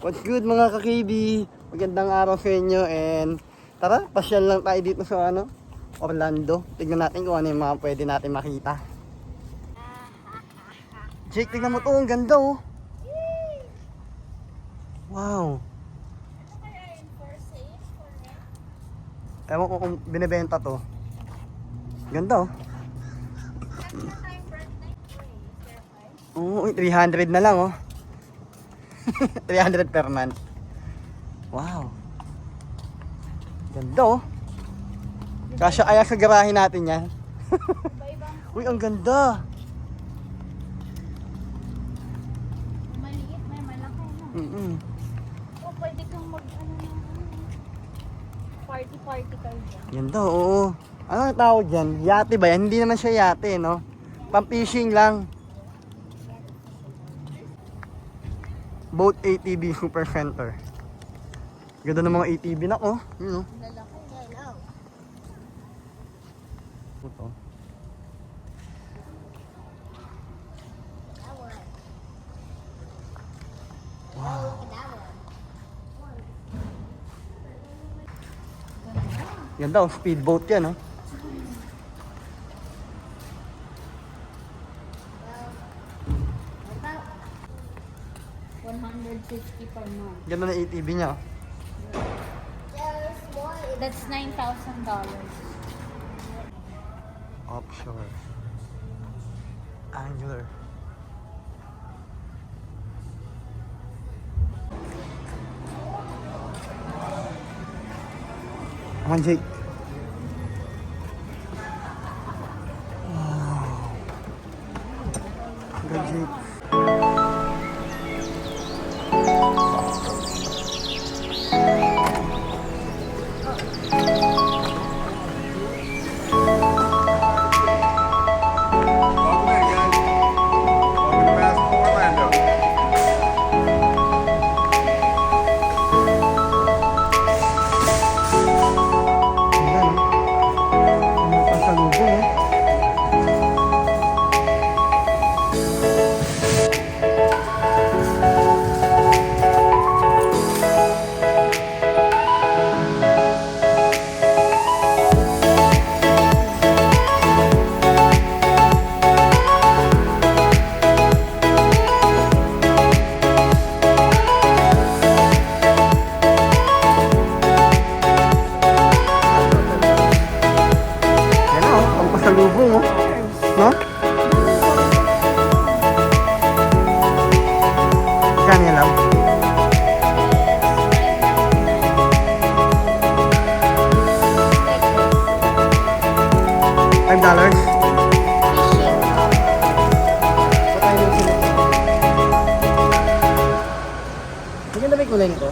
What's good mga ka-KB? Magandang araw sa inyo and tara, pasyal lang tayo dito sa Orlando. Tignan natin kung ano yung mga pwede natin makita. Jake, tignan mo to, ang ganda oh. Wow. Ewan ko kung binibenta to. Ganda oh. Oo, 300 na lang oh. 300 per month. Wow. Ganda oh. Kasya kaya sa garahe natin yan. Uy, ang ganda. Maliit, may malaki na. O, pwede kang party kayo dyan. Ganda, oo. Ano ang tawag dyan? Yate ba yan? Hindi naman siya yate, no? Pang-fishing lang. Boat ATV Super Center. Ganda ng mga ATV na, oh. Yun, oh. Lalaki, hello. Ito. Ganda, oh. Speedboat yan, oh. $150 per month. Ganda ng ATV niya, oh. That's $9,000. Offshore. Angular. Come on, Jake. Wow. Good, Jake. Pasalubong oh. No? Kanya lang. $5? Maganda ba yung kulay nito?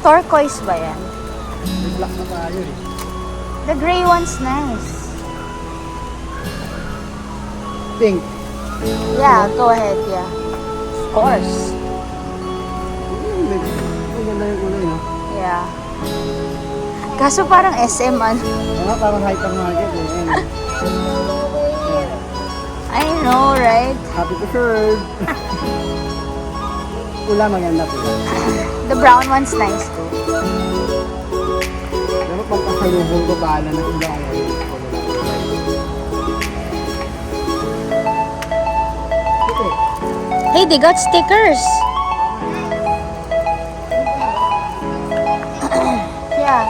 Turquoise ba yan? May black na tayo eh. The gray one's nice. Pink. Yeah, go ahead, yeah. Of course. Ang ganda yung kulay no? Yeah. Kaso parang SM ano. Ano, parang hypermarket eh. Ayun. I know, right? Happy to serve. Pula, maganda pula. The brown one's nice too. Pero pag pasalubong ko, bahala na sila kung Hey, they got stickers. Yeah.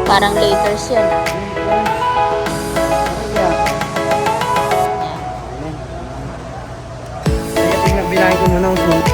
Parang Lakers yan. Kaya tingnan, bilangin ko muna ang food.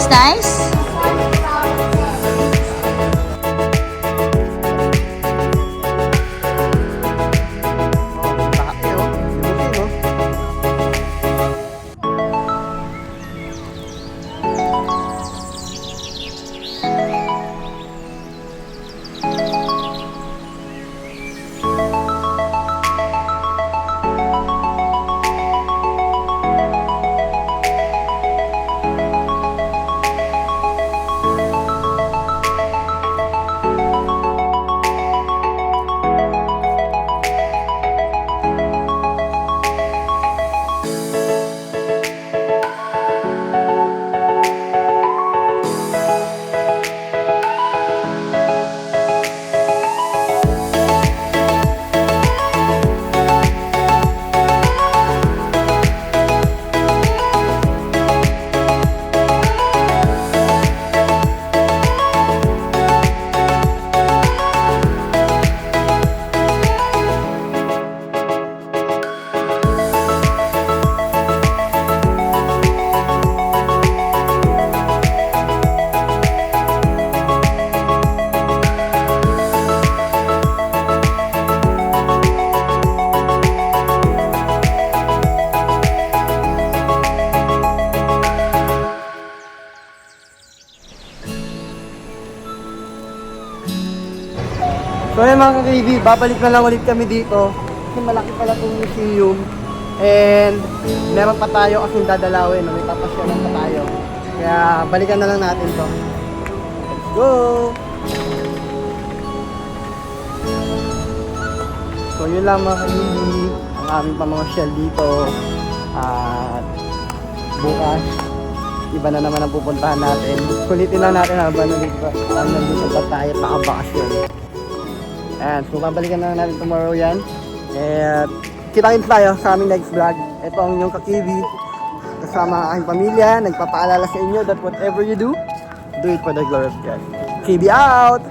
is nice. Laki, oh. Limutin, oh. So yun mga ka-KB, babalik na lang ulit kami dito. Kasi malaki pala itong museum. And meron pa tayo kasing dadalawin. May papasyalan pa tayo. Kaya balikan na lang natin to. Let's go! So yun lang mga ka-KB. Ang aming pamamasyal dito. At bukas, iba na naman ang pupuntahan natin. Kulitin lang natin habang nandito pa tayo nakabakasyon. And so babalikan na natin tomorrow yan. And kita-kits tayo sa aming next vlog. Ito ang inyong ka-KB. Kasama ang aking pamilya. Nagpapaalala sa inyo that whatever you do it for the glory of God. KB out!